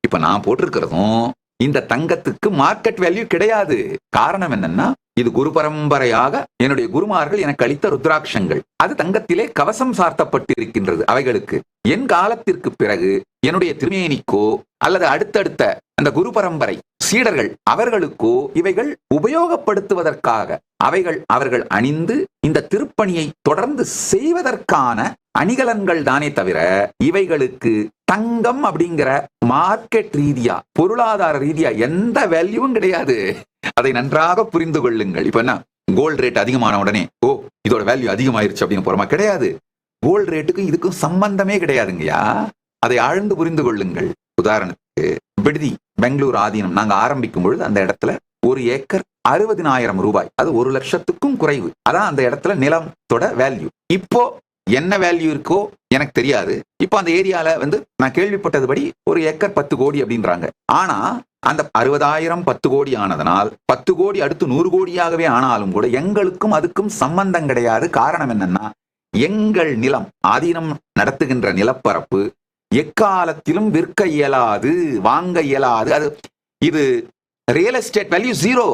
இப்ப நான் போட்டிருக்கிறதும் இந்த தங்கத்துக்கு மார்க்கெட் வேல்யூ கிடையாது. காரணம் என்னன்னா, இது குரு பரம்பரையாக என்னுடைய குருமார்கள் எனக்கு அளித்த ருத்ராட்சங்கள். அது தங்கத்திலே கவசம் சார்த்தப்பட்டிருக்கின்றது. அவைகளுக்கு என் காலத்திற்கு பிறகு என்னுடைய திருமேனிக்கோ அல்லது அடுத்தடுத்த அந்த குரு பரம்பரை சீடர்கள் அவர்களுக்கோ இவைகள் உபயோகப்படுத்துவதற்காக அவர்கள் அணிந்து இந்த திருப்பணியை தொடர்ந்து செய்வதற்கான அணிகலன்கள் தானே தவிர இவைகளுக்கு தங்கம் அப்படிங்கிற மார்க்கெட் ரீதியா பொருளாதார ரீதியா எந்த வேல்யூவும் கிடையாது. அதை நன்றாக புரிந்து கொள்ளுங்கள். இப்ப என்ன, கோல்டு ரேட் அதிகமான உடனே இதோட வேல்யூ அதிகமாயிருச்சு அப்படின்னு போறோமா? கிடையாது. கோல்டு ரேட்டுக்கும் இதுக்கும் சம்பந்தமே கிடையாதுங்கய்யா. அதை ஆழ்ந்து புரிந்து கொள்ளுங்கள். உதாரணத்துக்கு விடுதி பெங்களூர் ஆதீனம் நாங்க ஆரம்பிக்கும் பொழுது அந்த இடத்துல 1 ஏக்கர் 60,000 ரூபாய், அது 1 லட்சத்துக்கும் குறைவு. அதான் அந்த இடத்துல நிலத்தோட வேல்யூ. இப்போ என்ன வேல்யூ இருக்கோ எனக்கு தெரியாது. இப்போ அந்த ஏரியால நான் கேள்விப்பட்டதுபடி 1 ஏக்கர் 10 கோடி அப்படின்றாங்க. ஆனா அந்த 60,000 10 கோடி ஆனதனால் 10 கோடி அடுத்து 100 கோடியாகவே ஆனாலும் கூட எங்களுக்கும் அதுக்கும் சம்பந்தம் கிடையாது. காரணம் என்னன்னா, எங்கள் நிலம் ஆதீனம் நடத்துகின்ற நிலப்பரப்பு எக்காலத்திலும் விற்க இயலாது, வாங்க இயலாது. இது ரியல் எஸ்டேட் வேல்யூ 0.